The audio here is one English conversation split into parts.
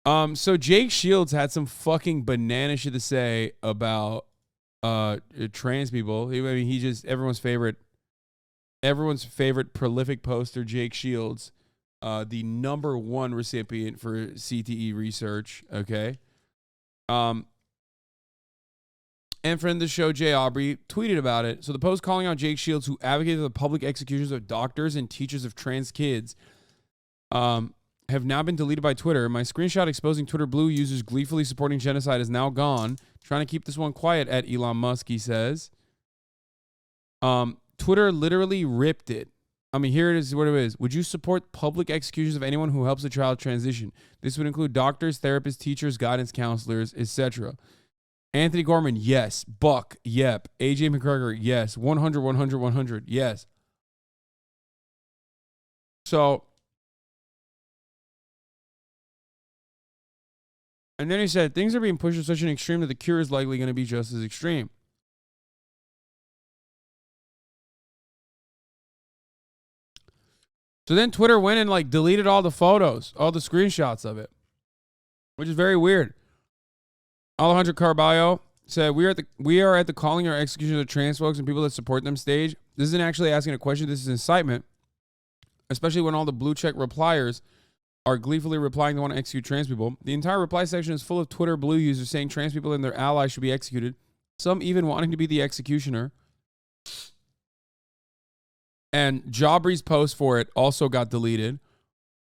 So Jake Shields had some fucking banana shit to say about trans people. I mean, he just everyone's favorite prolific poster, Jake Shields, the #1 recipient for CTE research. Okay. And friend of the show, Jay Aubrey, tweeted about it. So the post calling out Jake Shields, who advocated for the public executions of doctors and teachers of trans kids, have now been deleted by Twitter. My screenshot exposing Twitter Blue users gleefully supporting genocide is now gone. Trying to keep this one quiet at Elon Musk, he says. Twitter literally ripped it. I mean, here it is what it is. Would you support public executions of anyone who helps a child transition? This would include doctors, therapists, teachers, guidance counselors, etc. Anthony Gorman, yes. Buck, yep. AJ McGregor, yes. 100, 100, 100, yes. So, and then he said, things are being pushed to such an extreme that the cure is likely going to be just as extreme. So then Twitter went and like deleted all the photos, all the screenshots of it, which is very weird. Alejandro Carballo said, we are at the calling or execution of trans folks and people that support them stage. This isn't actually asking a question. This is incitement, especially when all the blue check repliers are gleefully replying they want to execute trans people. The entire reply section is full of Twitter Blue users saying trans people and their allies should be executed, some even wanting to be the executioner. And Jaubrey's post for it also got deleted.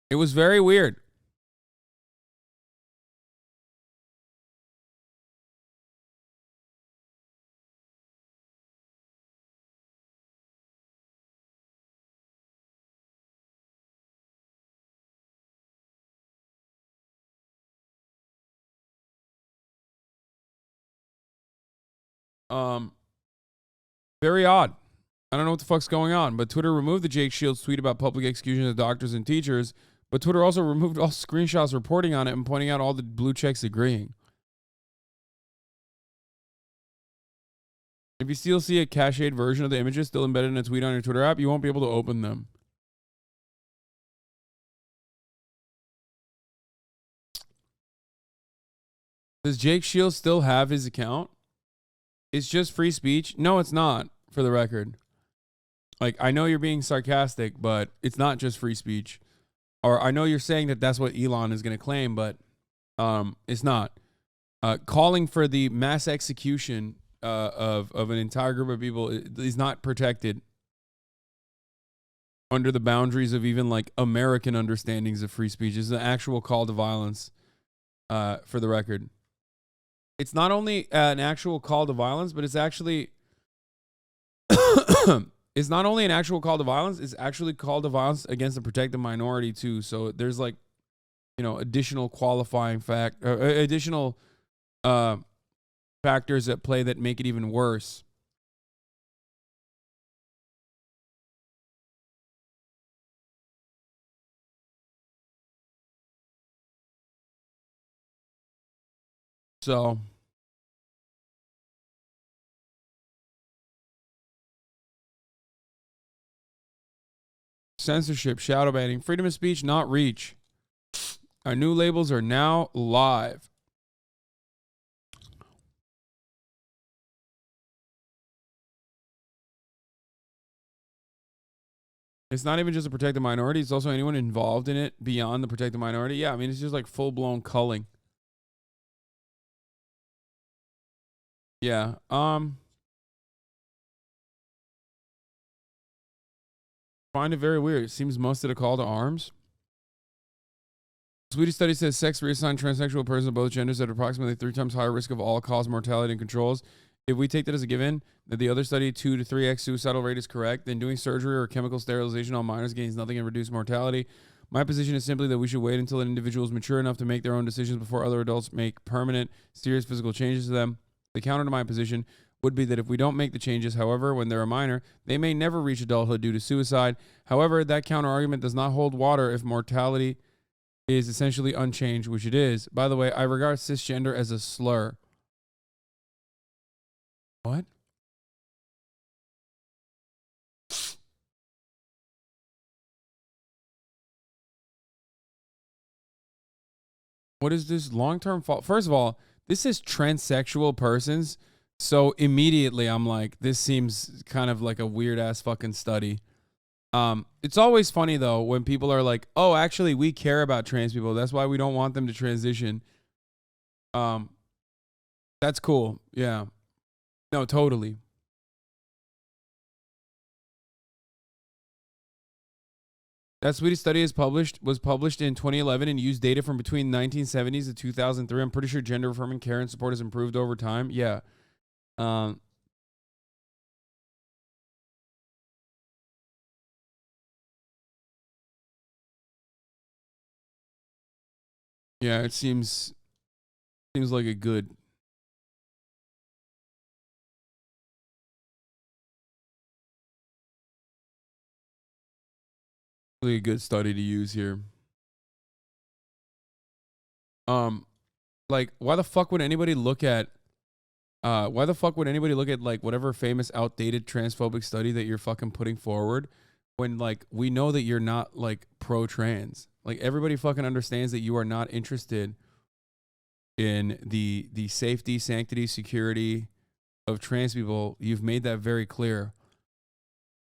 It was very weird. Very odd. I don't know what the fuck's going on, but Twitter removed the Jake Shields tweet about public execution of doctors and teachers, but Twitter also removed all screenshots reporting on it and pointing out all the blue checks agreeing. If you still see a cached version of the images still embedded in a tweet on your Twitter app, you won't be able to open them. Does Jake Shields still have his account? It's just free speech? No, it's not, for the record. Like, I know you're being sarcastic, but it's not just free speech. Or I know you're saying that that's what Elon is going to claim, but it's not. Calling for the mass execution of an entire group of people is not protected under the boundaries of even like American understandings of free speech. It's an actual call to violence, for the record. It's not only an actual call to violence, but it's actually it's not only an actual call to violence, it's actually call to violence against the protected minority too. So there's like, additional qualifying additional factors at play that make it even worse. So censorship, shadow banning, freedom of speech, not reach. Our new labels are now live. It's not even just a protected minority. It's also anyone involved in it beyond the protected minority. Yeah, I mean, it's just like full-blown culling. Yeah. Find it very weird. It seems most of a call to arms. Swedish study says sex reassigned transsexual persons of both genders at approximately 3 times higher risk of all-cause mortality and controls. If we take that as a given, that the other study 2 to 3x suicidal rate is correct, then doing surgery or chemical sterilization on minors gains nothing and reduce mortality. My position is simply that we should wait until an individual is mature enough to make their own decisions before other adults make permanent, serious physical changes to them. The counter to my position would be that if we don't make the changes, however, when they're a minor, they may never reach adulthood due to suicide. However, that counter argument does not hold water if mortality is essentially unchanged, which it is. By the way, I regard cisgender as a slur. What? What is this long-term fault? First of all, this is transsexual persons. So immediately I'm like, this seems kind of like a weird ass fucking study. It's always funny though when people are like, "Oh, actually, we care about trans people. That's why we don't want them to transition." Um, that's cool. Yeah. No, totally. That Swedish study was published in 2011 and used data from between 1970s to 2003. I'm pretty sure gender affirming care and support has improved over time. Yeah. Um, yeah, it seems like a really a good study to use here. Um, like why the fuck would anybody look at why the fuck would anybody look at like whatever famous outdated transphobic study that you're fucking putting forward when like we know that you're not like pro trans. Like everybody fucking understands that you are not interested in the safety, sanctity, security of trans people. You've made that very clear.